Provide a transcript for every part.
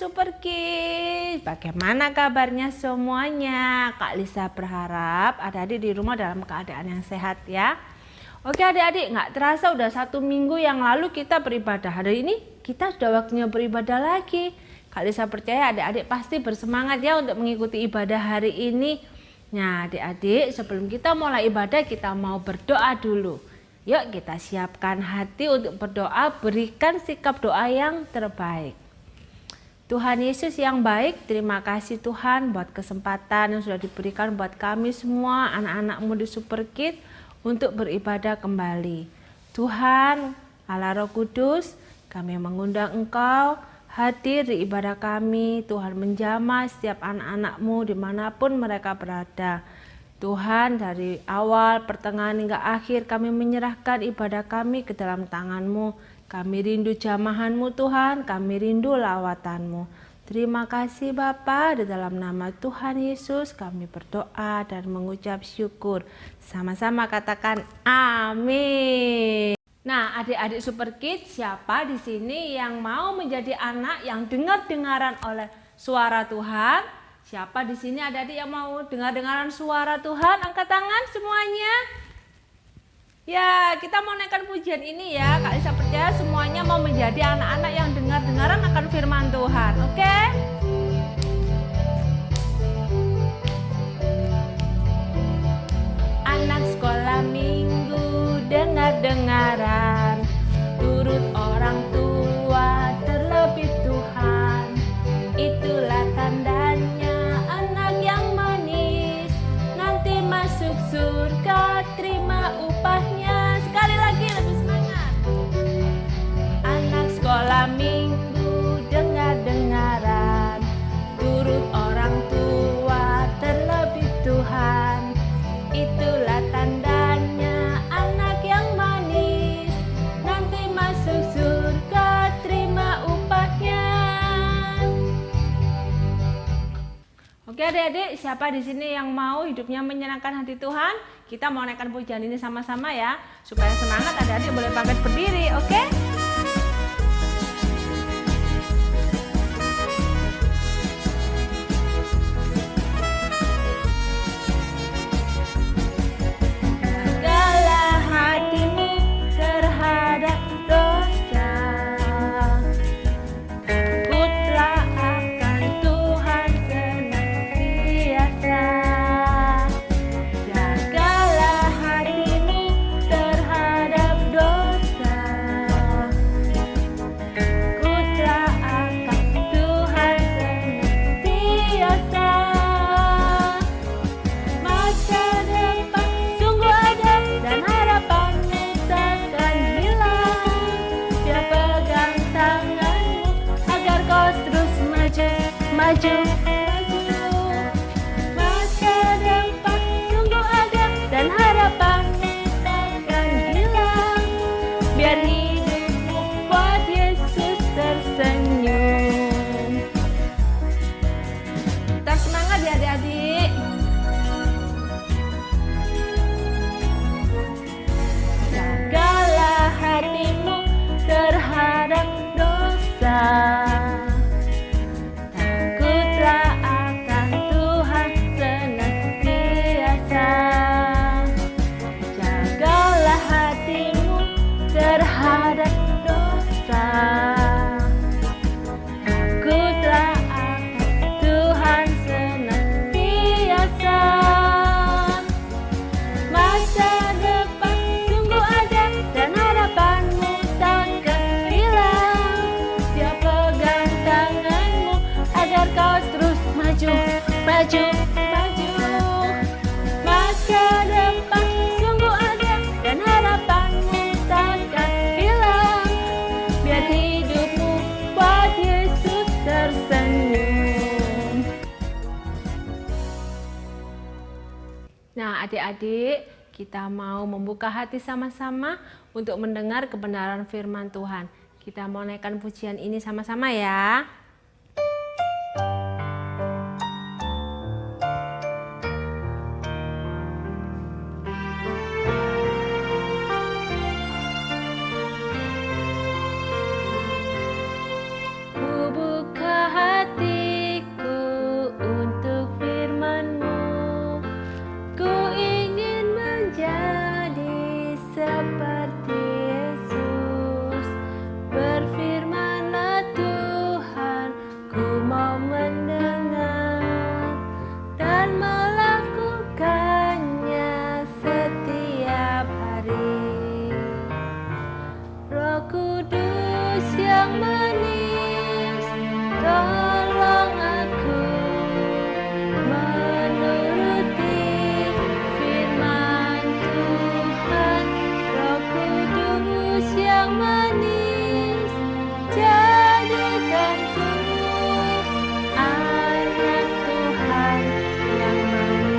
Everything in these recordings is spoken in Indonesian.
Super Kids, bagaimana kabarnya semuanya? Kak Lisa berharap adik-adik di rumah dalam keadaan yang sehat ya. Oke adik-adik, nggak terasa udah 1 minggu yang lalu kita beribadah. Hari ini kita sudah waktunya beribadah lagi. Kak Lisa percaya adik-adik pasti bersemangat ya untuk mengikuti ibadah hari ini. Nah adik-adik, sebelum kita mulai ibadah kita mau berdoa dulu. Yuk kita siapkan hati untuk berdoa, berikan sikap doa yang terbaik. Tuhan Yesus yang baik, terima kasih Tuhan buat kesempatan yang sudah diberikan buat kami semua anak-anak-Mu di Super Kids untuk beribadah kembali. Tuhan, Allah Roh Kudus, kami mengundang Engkau hadir di ibadah kami. Tuhan menjamah setiap anak-anak-Mu dimanapun mereka berada. Tuhan, dari awal, pertengahan hingga akhir kami menyerahkan ibadah kami ke dalam tangan-Mu. Kami rindu jamahan-Mu Tuhan, kami rindu lawatan-Mu. Terima kasih Bapa, di dalam nama Tuhan Yesus kami berdoa dan mengucap syukur. Sama-sama katakan amin. Nah adik-adik Super Kids, siapa di sini yang mau menjadi anak yang dengar-dengaran oleh suara Tuhan? Siapa di sini adik-adik yang mau dengar-dengaran suara Tuhan? Angkat tangan semuanya. Ya, kita mau naikkan pujian ini ya. Kak Lisa percaya semuanya mau menjadi anak-anak yang dengar-dengaran akan firman Tuhan. Oke? Anak sekolah minggu dengar-dengaran, turut orang tua terlebih Tuhan. Itulah tandanya anak yang manis, nanti masuk surga terima upahnya. Sekali lagi lebih semangat. Anak sekolah minggu dengar-dengaran, turut orang tua terlebih Tuhan. Itulah tandanya anak yang manis, nanti masuk surga terima upahnya. Oke adik-adik, siapa di sini yang mau hidupnya menyenangkan hati Tuhan? Kita mau naikkan pujian ini sama-sama ya. Supaya semangat adik-adik boleh bangkit berdiri, oke? Jagalah hatimu terhadap dosa. Takutlah akan Tuhan senantiasa. Jagalah hatimu terhadap dosa. Takutlah akan Tuhan senantiasa. Masa depan sungguh ada dan harapanmu takkan hilang. Dia pegang tanganmu agar kau terus maju, maju, maju. Masa depan sungguh ada dan harapanmu takkan hilang. Biar hidupmu buat Yesus tersenyum. Kita semangat ya adik-adik. Jagalah hatimu terhadap dosa. Takutlah akan Tuhan senantiasa. Jagalah hatimu terhadap dosa. Takutlah akan Tuhan senantiasa. Masa depan sungguh ada dan harapanmu takkan hilang. Dia pegang tanganmu agar kau terus maju, maju, maju. Masa depan sungguh ada dan harapanmu takkan hilang. Biar hidupmu buat Yesus tersenyum. Nah adik-adik, kita mau membuka hati sama-sama untuk mendengar kebenaran firman Tuhan. Kita mau naikkan pujian ini sama-sama ya. Ku buka hati mau mendengar dan melakukannya setiap hari. Roh Kudus yang manis, tolong aku menuruti firman Tuhan. Roh Kudus yang manis, jadikanku anak Tuhan yang manis.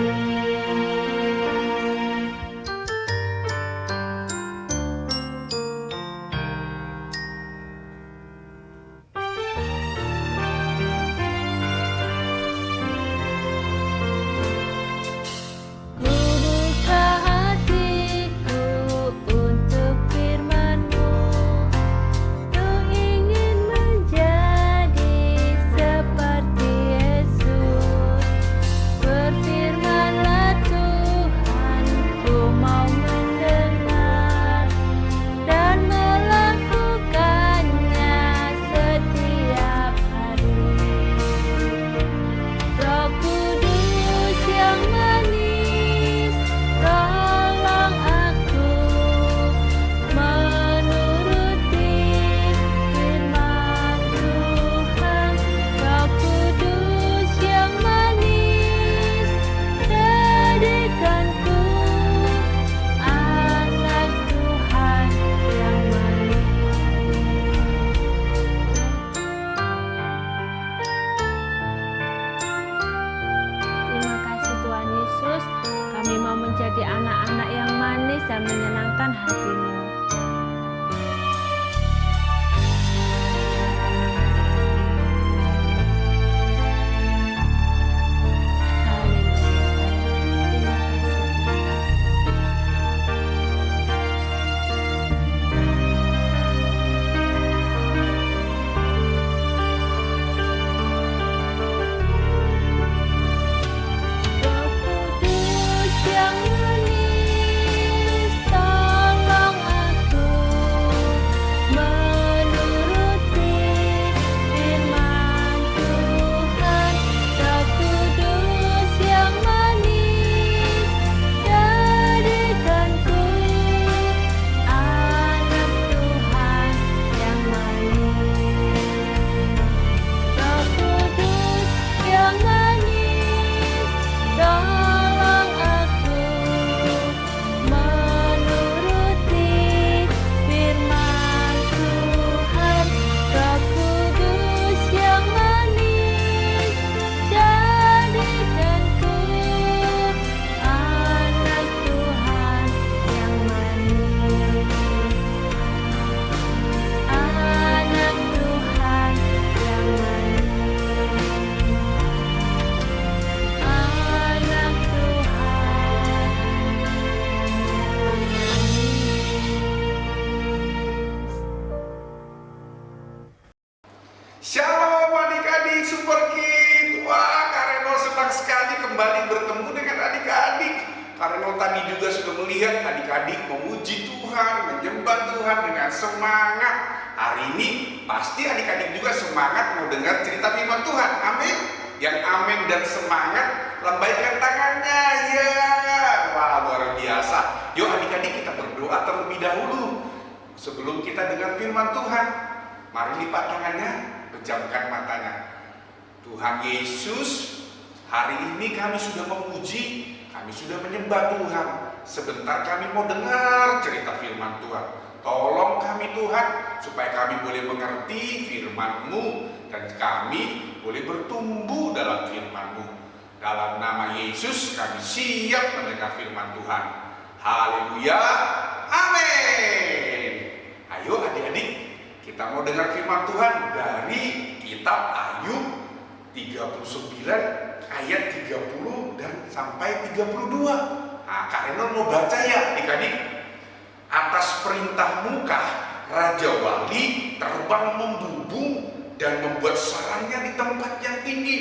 Buka hatiku untuk firman-Mu, ku ingin menjadi seperti Yesus. Berfirmanlah Tuhan, ku mau mendengar dan melakukannya setiap hari. Roh Kudus yang manis, tolong aku menuruti firman Tuhan. Roh Kudus yang manis, jadikanku anak Tuhan yang manis. Terima kasih Tuhan Yesus, kami mau menjadi anak-anak yang manis dan menyenangkan hati-Mu. Haleluya. Roh Kudus yang manis, tolong aku menuruti firman Tuhan. Roh Kudus yang manis, jadikanku anak Tuhan yang manis. Roh Kudus yang manis, tolong aku menuruti firman Tuhan. Roh Kudus yang manis, jadikanku anak Tuhan yang manis. Anak Tuhan yang manis. Anak Shalom adik-adik Super Kid. Wah, Kak Reno senang sekali kembali bertemu dengan adik-adik. Kak Reno tadi juga sudah melihat adik-adik memuji Tuhan, menyembah Tuhan dengan semangat. Hari ini pasti adik-adik juga semangat mau dengar cerita firman Tuhan. Amin. Yang amin dan semangat, lambaikan tangannya. Ya, wah luar biasa. Yuk adik-adik kita berdoa terlebih dahulu sebelum kita dengar firman Tuhan. Mari lipat tangannya, pejamkan matanya. Tuhan Yesus, hari ini kami sudah memuji, kami sudah menyembah Tuhan. Sebentar kami mau dengar cerita firman Tuhan. Tolong kami Tuhan, supaya kami boleh mengerti firman-Mu dan kami boleh bertumbuh dalam firman-Mu. Dalam nama Yesus kami siap mendengar firman Tuhan. Haleluya, amin. Ayo adik-adik, kita mau dengar firman Tuhan dari kitab Ayub 39 ayat 30 dan sampai 32. Nah, Kak Reno mau baca ya adik-adik. Atas perintahmu kah Raja Wali terbang membubung dan membuat sarangnya di tempat yang tinggi.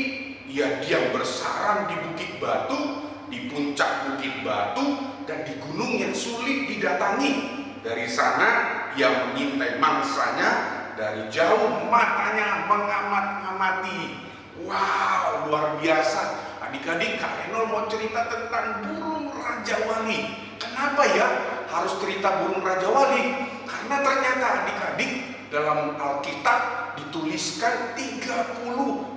Ia diam bersarang di bukit batu, di puncak bukit batu, dan di gunung yang sulit didatangi. Dari sana ia mengintai mangsanya dari jauh matanya mengamat-ngamati. Wow, luar biasa. Adik-adik, Kak Renol mau cerita tentang burung Raja Wali. Kenapa ya harus cerita burung Raja Wali? Karena ternyata adik-adik dalam Alkitab dituliskan 38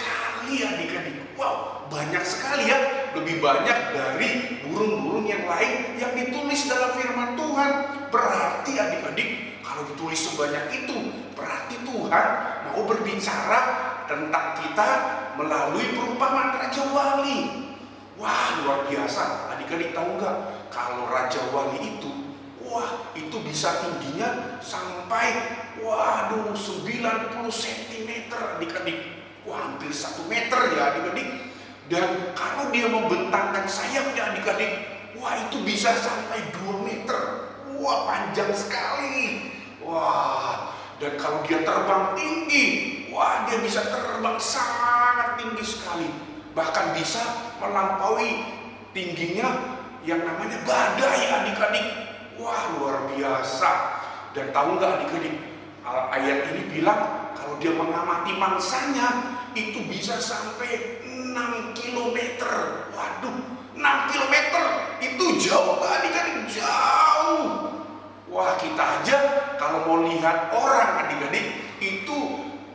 kali adik-adik. Wow, banyak sekali ya. Lebih banyak dari burung-burung yang lain yang ditulis dalam firman Tuhan. Berarti adik-adik, kalau ditulis sebanyak itu, berarti Tuhan mau berbicara tentang kita melalui perumpamaan Raja Wali. Wah, luar biasa. Adik-adik tahu nggak? Kalau Raja Wali itu, wah, itu bisa tingginya sampai, waduh, 90 cm adik-adik. Wah, hampir 1 meter ya adik-adik. Dan kalau dia membentangkan sayapnya adik-adik, wah, itu bisa sampai 2 meter. Wah, panjang sekali. Wah, dan kalau dia terbang tinggi, wah, dia bisa terbang sangat tinggi sekali. Bahkan bisa melampaui tingginya yang namanya badai adik-adik. Wah, luar biasa. Dan tahu nggak adik-adik, ayat ini bilang kalau dia mengamati mangsanya itu bisa sampai 6 kilometer. Waduh, 6 kilometer itu jauh nggak adik-adik? Jauh. Wah, kita aja kalau mau lihat orang adik-adik itu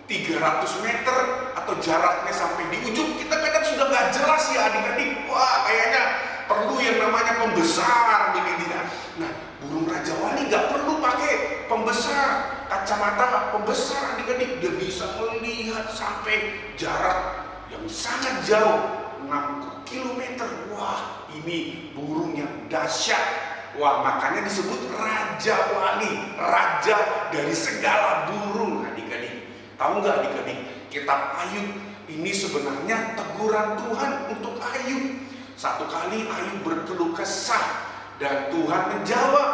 300 meter atau jaraknya sampai di ujung, kita kadang sudah nggak jelas ya adik-adik. Wah, kayaknya perlu yang namanya pembesar begitu ya. Nah, burung Raja Wali nggak perlu pakai pembesar, kacamata pembesar adik-adik. Dia bisa melihat sampai jarak yang sangat jauh, 6 kilometer. Wah, ini burung yang dahsyat. Wah, makanya disebut Raja Wali, raja dari segala burung adik-adik. Tahu nggak adik-adik, kitab Ayub ini sebenarnya teguran Tuhan untuk Ayub. Satu kali Ayub berkeluh kesah dan Tuhan menjawab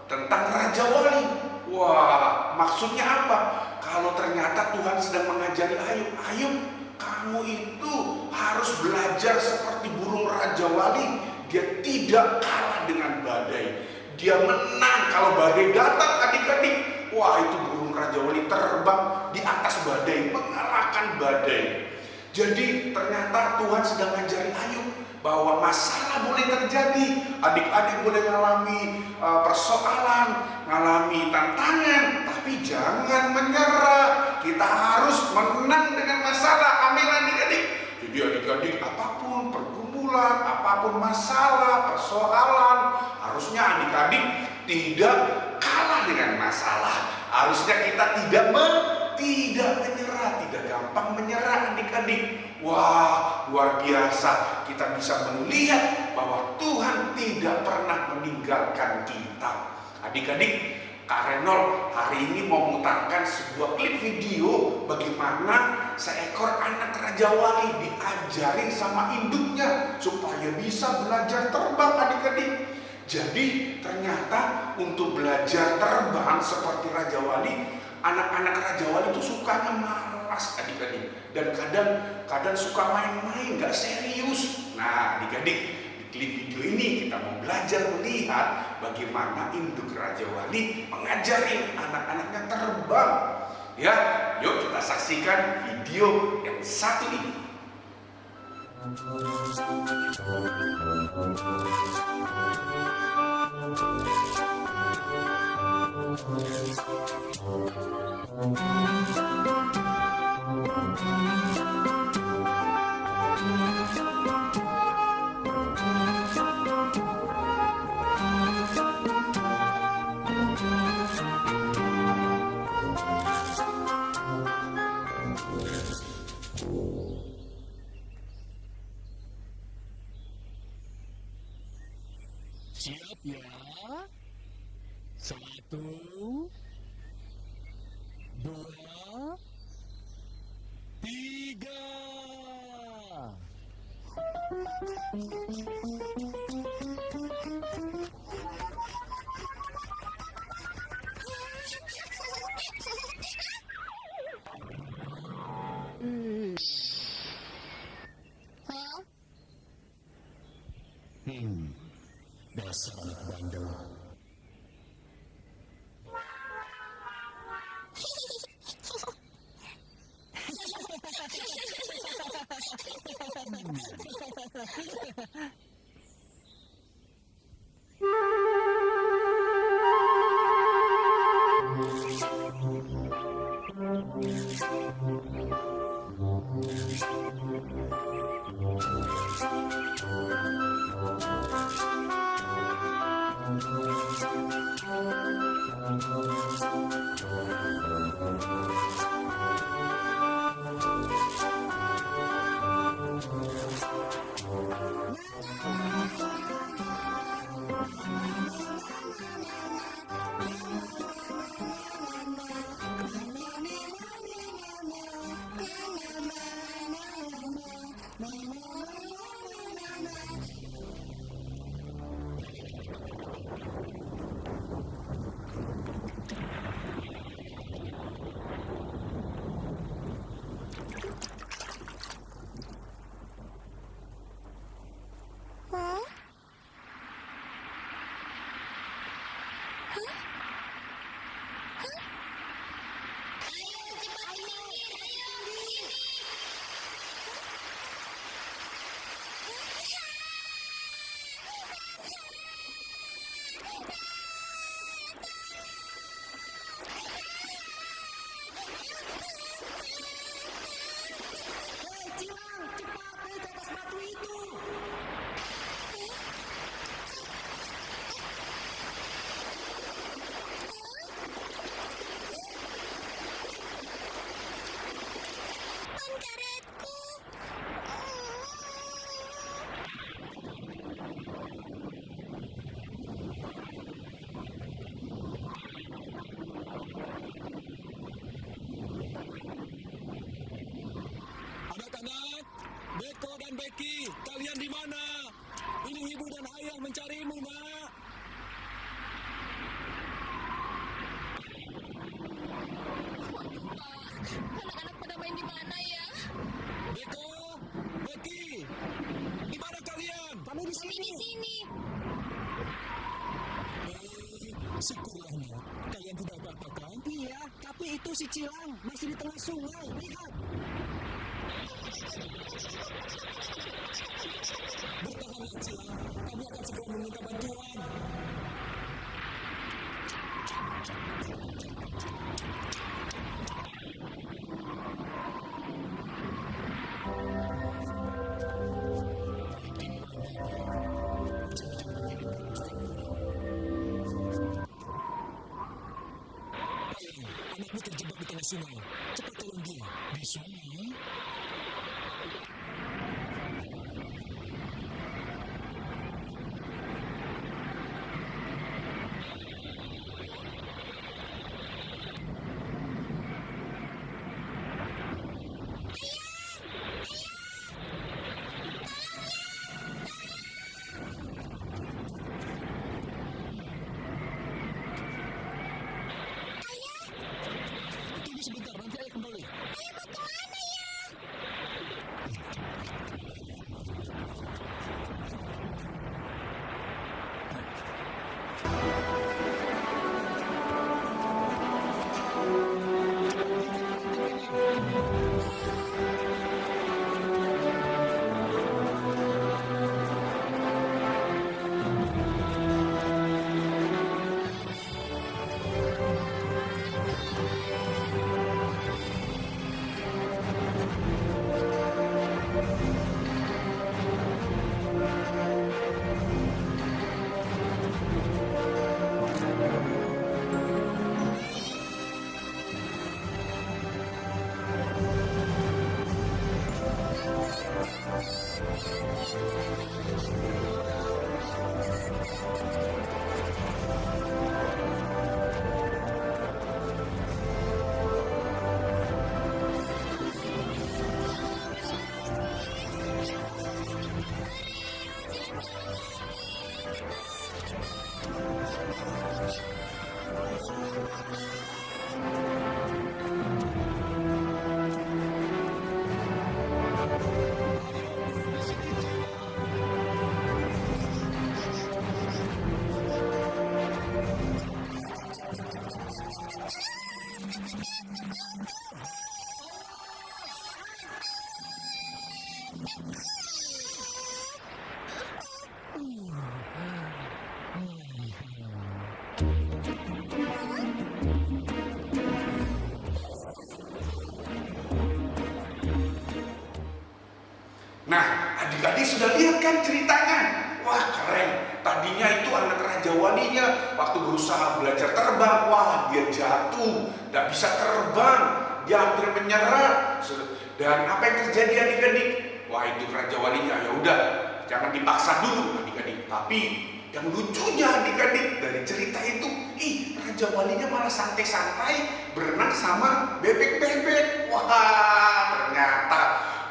tentang Raja Wali. Wah, maksudnya apa? Kalau ternyata Tuhan sedang mengajari Ayub, Ayub, kamu itu harus belajar seperti burung Raja Wali. Dia tidak kalah dengan badai. Dia menang kalau badai datang adik-adik. Wah, itu burung Raja Wali terbang di atas badai, mengalahkan badai. Jadi ternyata Tuhan sedang mengajari Ayub bahwa masalah boleh terjadi. Adik-adik boleh mengalami persoalan, mengalami tantangan, tapi jangan menyerah. Kita harus menang dengan masalah. Amin adik-adik. Jadi adik-adik, apapun pergumulan, apapun masalah, persoalan, harusnya adik-adik tidak kalah dengan masalah. Harusnya kita tidak menyerah, tidak gampang menyerah adik-adik. Wah, luar biasa. Kita bisa melihat bahwa Tuhan tidak pernah meninggalkan kita. Adik-adik, Kak Renol hari ini mau memutarkan sebuah klip video bagaimana seekor anak Raja Wali diajarin sama induknya supaya bisa belajar terbang adik-adik. Jadi ternyata untuk belajar terbang seperti Raja Wali, anak-anak Raja Wali itu sukanya malas adik-adik. Dan kadang suka main-main, gak serius. Nah adik-adik, klip video ini kita mau belajar melihat bagaimana induk Raja Wali mengajari anak-anaknya terbang. Ya, yuk kita saksikan video yang satu ini. Siap ya? 1, 2, 3. Dasar anak bandel. menghiburnya. Anak-anak, Beko dan Becky, kalian di mana? Ini ibu dan ayah mencarimu, Nak. Anak-anak pada main di mana ya? Beko, Becky, di mana kalian? Kami di sini. Syukurlah, Nak. Kalian tidak apa-apa kan? Iya, tapi itu si Cilang masih di tengah sungai. Lihat. Bertahanlah, Cilang. Kami akan segera meminta bantuan. Anakmu terjebak di tengah sungai. Cepat tolong dia. Di sungai? Tunggu sebentar, nanti ayah kembali. Nah, adik-adik sudah lihat kan ceritanya? Wah, keren. Tadinya itu anak Raja Walinya waktu berusaha belajar terbang, wah dia jatuh, tidak bisa terbang, dia hampir menyerah. Dan apa yang terjadi adik-adik? Wah, itu Raja Walinya, ya udah, jangan dipaksa dulu adik-adik. Tapi yang lucunya adik-adik dari cerita itu, Raja Walinya malah santai-santai berenang sama bebek-bebek. Wah, ternyata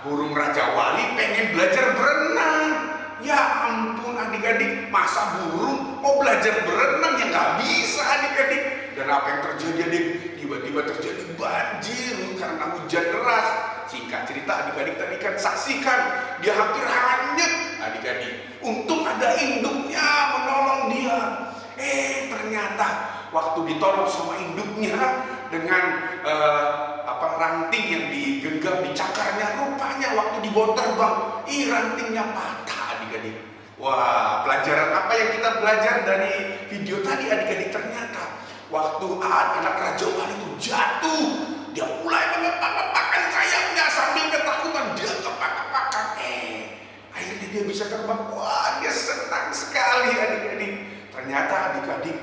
burung Raja Wali pengen belajar berenang. Ya ampun adik-adik, masa burung mau belajar berenang? Ya nggak bisa adik-adik. Dan apa yang terjadi adik? Tiba-tiba terjadi banjir karena hujan deras. Singkat cerita adik-adik tadi kan saksikan, dia hampir hanyut adik-adik. Untung ada induknya menolong dia. Ternyata waktu ditolong sama induknya dengan ranting yang digenggam di cakarnya, rupanya waktu dibawa terbang, rantingnya patah adik-adik. Wah, pelajaran apa yang kita belajar dari video tadi adik-adik? Ternyata waktu anak Raja Wali itu jatuh, dia mulai mengepak-ngepakkan sayapnya sambil ketakutan, dia kepak-kepakan. Akhirnya dia bisa terbang. Wah, dia senang sekali adik-adik. Ternyata adik-adik,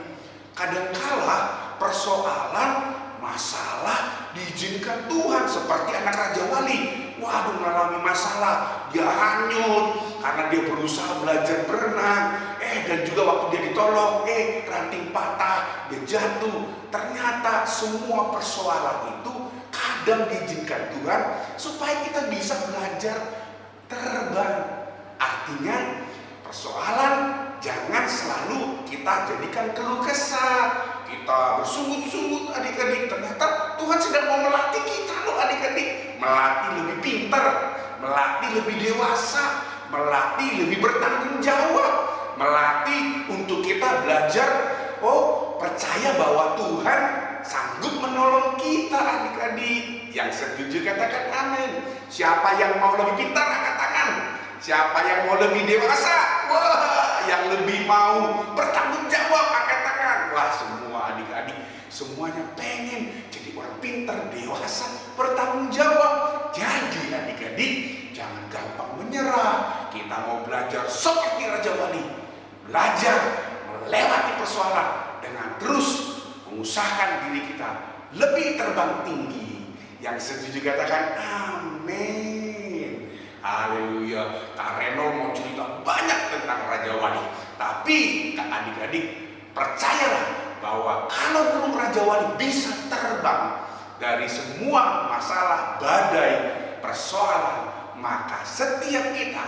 kadangkala persoalan masalah diizinkan Tuhan, seperti anak Raja Wali. Waduh, mengalami masalah, dia hanyut karena dia berusaha belajar berenang. Dan juga waktu dia ditolong, ranting patah, dia jatuh. Ternyata semua persoalan itu kadang diizinkan Tuhan supaya kita bisa belajar terbang. Artinya persoalan jangan selalu kita jadikan keluh kesah. Kita bersungut-sungut adik-adik, ternyata Tuhan sedang mau melatih kita loh adik-adik. Melatih lebih pintar, melatih lebih dewasa, melatih lebih bertanggung jawab, melatih untuk kita belajar, percaya bahwa Tuhan sanggup menolong kita adik-adik. Yang setuju katakan amin. Siapa yang mau lebih pintar angkat tangan. Siapa yang mau lebih dewasa? Wah, yang lebih mau bertanggung jawab angkat tangan. Wah, semua adik-adik, semuanya pengen jadi orang pintar, dewasa, bertanggung jawab. Jadi adik-adik, jangan gampang menyerah. Kita mau belajar seperti Raja Wali, belajar melewati persoalan dengan terus mengusahakan diri kita lebih terbang tinggi. Yang setuju katakan amin. Haleluya. Kak Reno mau cerita banyak tentang Raja Wali, tapi adik-adik percayalah bahwa kalau burung Raja Wali bisa terbang dari semua masalah, badai, persoalan, maka setiap kita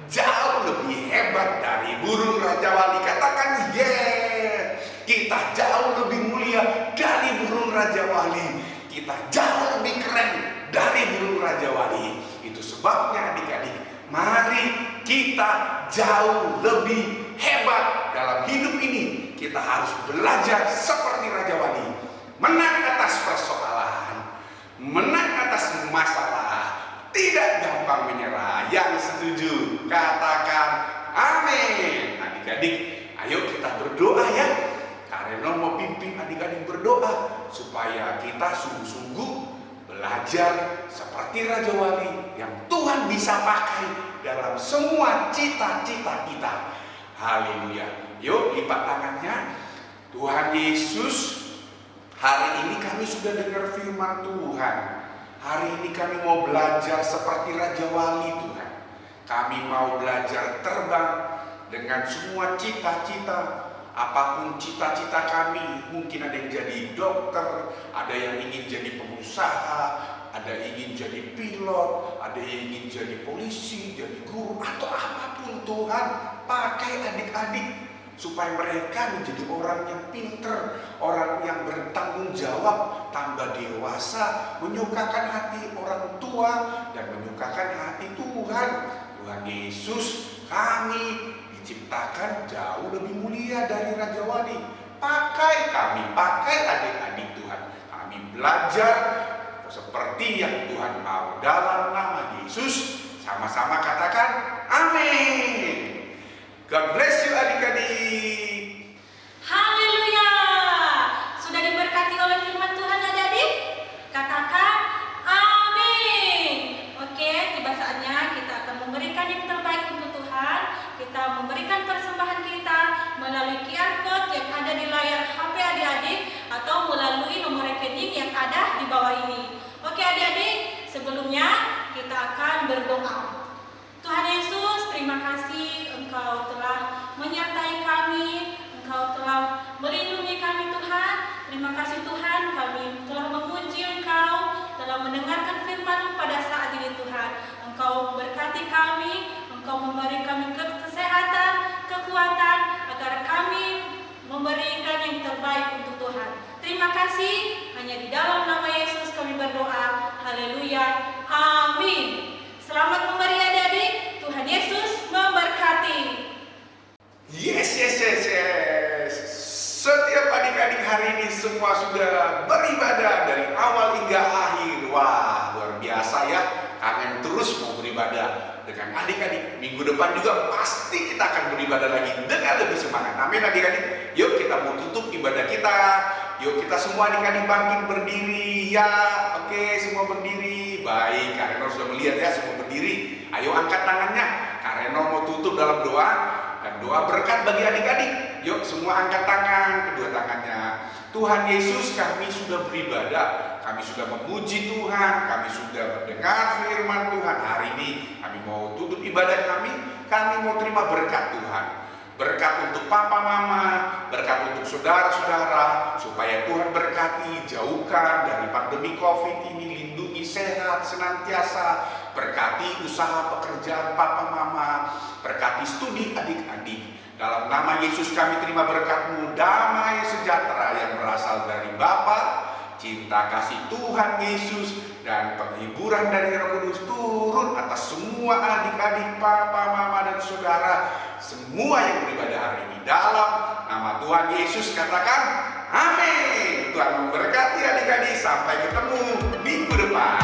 jauh lebih hebat dari burung Raja Wali. Katakan yeah. Kita jauh lebih mulia dari burung Raja Wali. Kita jauh lebih keren dari burung Raja Wali. Itu sebabnya adik-adik, mari kita jauh lebih hebat dalam hidup ini. Kita harus belajar seperti Raja Wali, menang atas persoalan, menang atas masalah, tidak gampang menyerah. Yang setuju katakan amin. Adik-adik, ayo kita berdoa ya. Kak Reno mau pimpin adik-adik berdoa supaya kita sungguh-sungguh belajar seperti Raja Wali yang Tuhan bisa pakai dalam semua cita-cita kita. Haleluya. Yuk lipat tangannya. Tuhan Yesus, hari ini kami sudah dengar firman Tuhan. Hari ini kami mau belajar seperti Raja Wali Tuhan. Kami mau belajar terbang dengan semua cita-cita. Apapun cita-cita kami, mungkin ada yang jadi dokter, ada yang ingin jadi pengusaha, ada yang ingin jadi pilot, ada yang ingin jadi polisi, jadi guru, atau apapun Tuhan, pakai adik-adik supaya mereka menjadi orang yang pinter, orang yang bertanggung jawab, tambah dewasa, menyukakan hati orang tua dan menyukakan hati Tuhan. Tuhan Yesus, kami diciptakan jauh lebih mulia dari Raja Wali. Pakai kami, pakai adik-adik Tuhan. Kami belajar seperti yang Tuhan mau. Dalam nama Yesus, sama-sama katakan amin. God bless you adik-adik. Haleluya. Sudah diberkati oleh firman Tuhan adik-adik? Katakan amin. Oke, tiba saatnya kita akan memberikan Engkau memberi kami kesehatan, kekuatan, agar kami memberikan yang terbaik untuk Tuhan. Terima kasih, hanya di dalam nama Yesus kami berdoa. Haleluya, amin. Selamat kembali adik-adik, Tuhan Yesus memberkati. Yes. Setiap adik-adik hari ini semua sudah beribadah dari awal hingga akhir. Wah, luar biasa ya. Kangen terus mau beribadah dengan adik-adik. Minggu depan juga pasti kita akan beribadah lagi dengan lebih semangat. Amin adik-adik. Yuk kita mau tutup ibadah kita. Yuk kita semua adik-adik bangkit berdiri ya. Oke, semua berdiri. Baik, Kak Reno sudah melihat ya semua berdiri. Ayo angkat tangannya. Kak Reno mau tutup dalam doa dan doa berkat bagi adik-adik. Yuk semua angkat tangan, kedua tangannya. Tuhan Yesus, kami sudah beribadah, kami sudah memuji Tuhan, kami sudah mendengar firman Tuhan. Hari ini kami mau tutup ibadah kami mau terima berkat Tuhan. Berkat untuk papa mama, berkat untuk saudara-saudara, supaya Tuhan berkati, jauhkan dari pandemi COVID ini, lindungi sehat senantiasa, berkati usaha pekerjaan papa mama, berkati studi adik-adik. Dalam nama Yesus kami terima berkat-Mu, damai sejahtera yang berasal dari Bapa, cinta kasih Tuhan Yesus, dan penghiburan dari Roh Kudus turun atas semua adik-adik, papa, mama, dan saudara, semua yang beribadah hari ini. Dalam nama Tuhan Yesus katakan, amin. Tuhan memberkati adik-adik, sampai ketemu minggu depan.